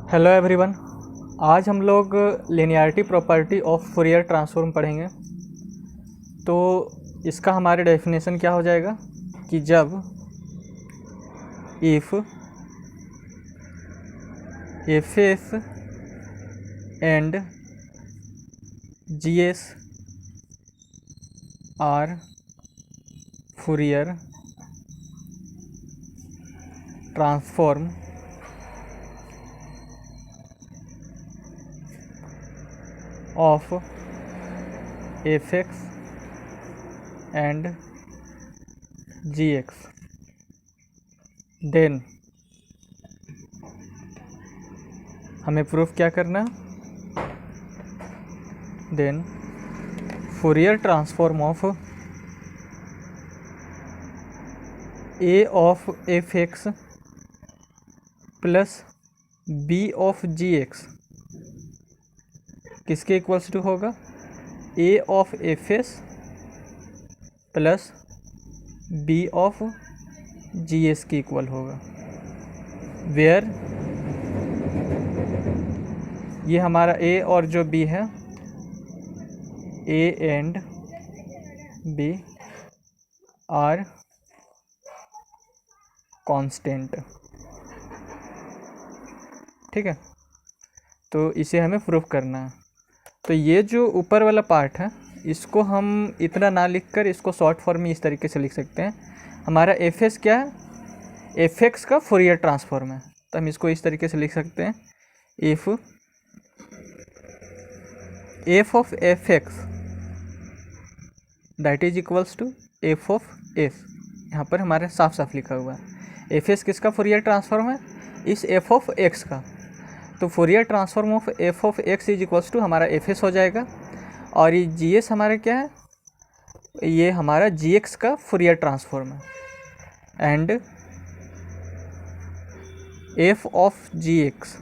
Hello everyone. आज हम लोग linearity property of Fourier transform पढ़ेंगे। तो इसका हमारे डेफिनेशन क्या हो जाएगा कि जब if F S and G S are Fourier transform of fx and gx, then हमें प्रूफ क्या करना, then Fourier transform of a of F X plus b of G X किसके इक्वल्स टू होगा, a of F S plus b of G S के equal होगा। Where ये हमारा a और जो b है, a and b are constant. ठीक है, तो इसे हमें प्रूफ करना है। तो ये जो ऊपर वाला पार्ट है इसको हम इतना ना लिखकर इसको शॉर्ट फॉर्म में इस तरीके से लिख सकते हैं। हमारा एफ एस क्या है, एफ एक्स का फूरियर ट्रांसफॉर्म है, तो हम इसको इस तरीके से लिख सकते हैं, if F of F X that is equals to F of S. यहाँ पर हमारे साफ साफ लिखा हुआ है एफ एस किसका फूरियर ट्रांसफॉर्म है, इस एफ ऑफ एक्स का। तो Fourier transform of F of X is equals to हमारा एफ एस हो जाएगा, और ये जी एस हमारा क्या है, ये हमारा जी एक्स का फूरियर ट्रांसफॉर्म है, and F of G X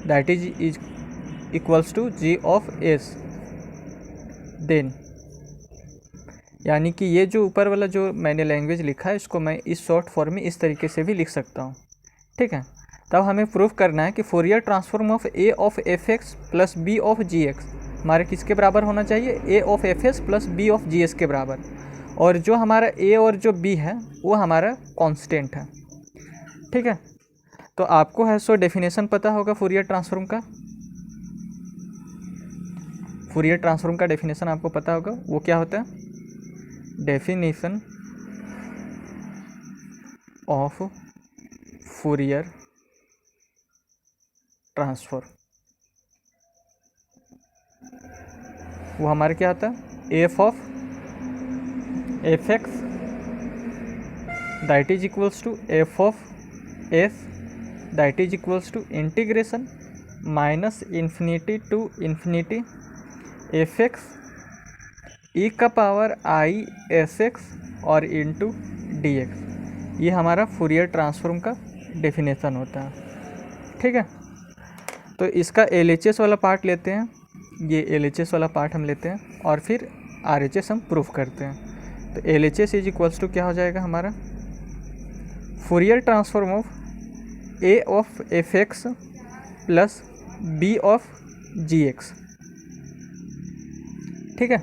that is equals to G of S. Then यानी कि ये जो ऊपर वाला जो मैंने लैंग्वेज लिखा है इसको मैं इस शॉर्ट फॉर्म में इस तरीके से भी लिख सकता हूँ। ठीक है, तब हमें प्रूफ करना है कि Fourier transform of A of F X plus B of G X हमारे किसके बराबर होना चाहिए, A of F S plus B of G S के बराबर, और जो हमारा ए और जो बी है वो हमारा कांस्टेंट है। ठीक है, तो आपको है सो डेफिनेशन पता होगा फूरियर ट्रांसफॉर्म का। फूरियर ट्रांसफॉर्म का डेफिनेशन आपको पता होगा, वो क्या होता है, डेफिनेशन ऑफ फूरियर ट्रांसफॉर्म वो हमारे क्या होता है, F of F X that is equals to F of S that is equals to integration minus infinity to infinity F X E का पावर आई एस एक्स और into D X. ये हमारा Fourier transform का definition होता है। ठीक है, तो इसका एल एच एस वाला पार्ट लेते हैं, ये एल एच एस वाला पार्ट हम लेते हैं और फिर आर एच एस हम प्रूफ करते हैं। तो L H S is equals to क्या हो जाएगा हमारा, Fourier transform of A of F X plus B of G X. ठीक है,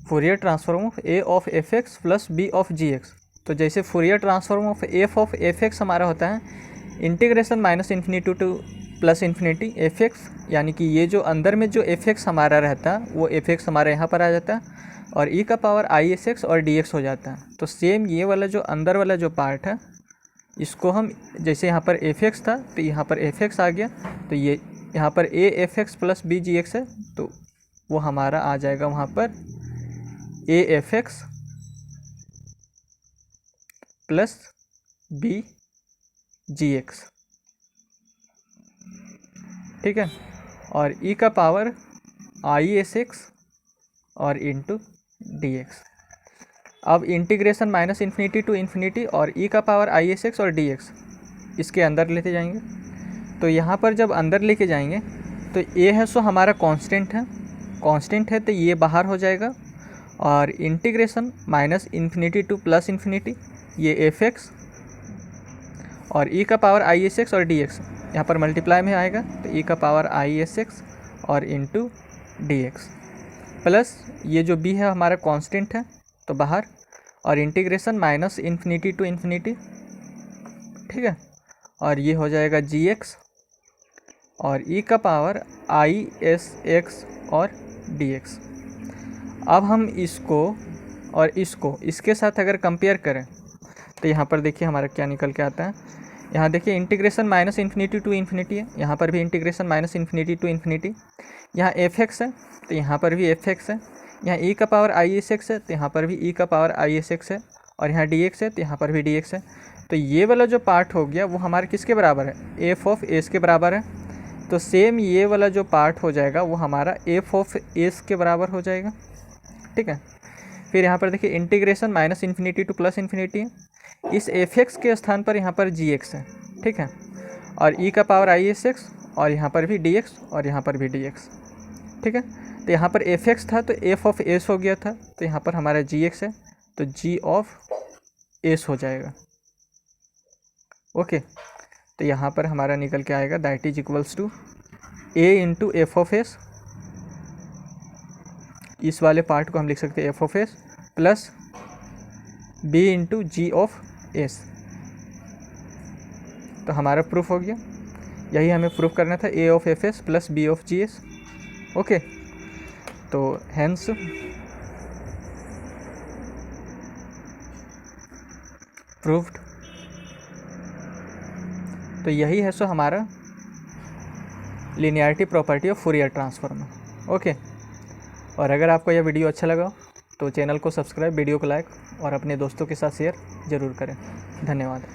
Fourier transform of A of F X plus B of G X. तो जैसे Fourier transform of F of F x हमारा होता है integration minus infinity two plus infinity F x, यानी कि ये जो अंदर में जो एफ एक्स हमारा रहता है वो एफ एक्स हमारा यहाँ पर आ जाता है और ई का पावर आई एस एक्स और डी एक्स हो जाता है। तो सेम ये वाला जो अंदर वाला जो पार्ट है इसको हम, जैसे यहाँ पर एफ एक्स था तो यहाँ पर एफ एक्स आ गया, तो ये यहाँ पर A F X plus B G X है, तो वो हमारा आ जाएगा वहाँ पर A F X plus B G X. ठीक है, और ई का पावर आई एस एक्स और इंटू डी एक्स। अब integration minus infinity to infinity और ई का पावर आई एस एक्स और डी एक्स इसके अंदर लेते जाएंगे। तो यहाँ पर जब अंदर लेके जाएंगे तो ए है सो हमारा कांस्टेंट है, कांस्टेंट है तो ये बाहर हो जाएगा और integration minus infinity two plus infinity ये एफ एक्स और ई का पावर आई एस एक्स और डी एक्स यहाँ पर मल्टीप्लाई में आएगा तो ई का पावर आई एस एक्स और इंटू डी एक्स प्लस ये जो बी है हमारा कांस्टेंट है तो बाहर और integration minus infinity to infinity, ठीक है, और ये हो जाएगा जी एक्स और ई का पावर आई एस एक्स और डी एक्स। अब हम इसको और इसको इसके साथ अगर कंपेयर करें तो यहाँ पर देखिए हमारा क्या निकल के आता है। यहाँ देखिए integration minus infinity to infinity है, यहाँ पर भी integration minus infinity to infinity. यहाँ एफ एक्स है तो यहाँ पर भी एफ एक्स है। यहाँ ई का पावर आई एस एक्स है तो यहाँ पर भी ई का पावर आई एस एक्स है। और यहाँ डी एक्स है तो यहाँ पर भी डी एक्स है। तो ये वाला जो पार्ट हो गया वो हमारे किसके बराबर है, एफ ऑफ एस के बराबर है। तो सेम ये वाला जो पार्ट हो जाएगा वो हमारा एफ ऑफ एस के बराबर हो जाएगा, ठीक है। फिर यहाँ पर देखिए integration minus infinity two plus infinity है, इस एफ एक्स के स्थान पर यहाँ पर जी एक्स है, ठीक है, और ई का पावर आई एस एक्स और यहाँ पर भी डी एक्स और यहाँ पर भी डी एक्स, ठीक है। तो यहाँ पर एफ एक्स था तो एफ ऑफ एस हो गया था, तो यहाँ पर हमारा जी एक्स है तो जी ऑफ एस हो जाएगा, ओके। तो यहाँ पर हमारा निकल के आएगा that is equals to A into F of S, इस वाले पार्ट को हम लिख सकते हैं F of S plus B into G of S. तो हमारा प्रूफ हो गया, यही हमें प्रूफ करना था, A of F S plus B of G S, okay. तो हेंस प्रूव्ड। तो यही है सो हमारा linearity property of Fourier transform, okay. और अगर आपको यह वीडियो अच्छा लगा तो चैनल को सब्सक्राइब, वीडियो को लाइक और अपने दोस्तों के साथ शेयर ज़रूर करें। धन्यवाद।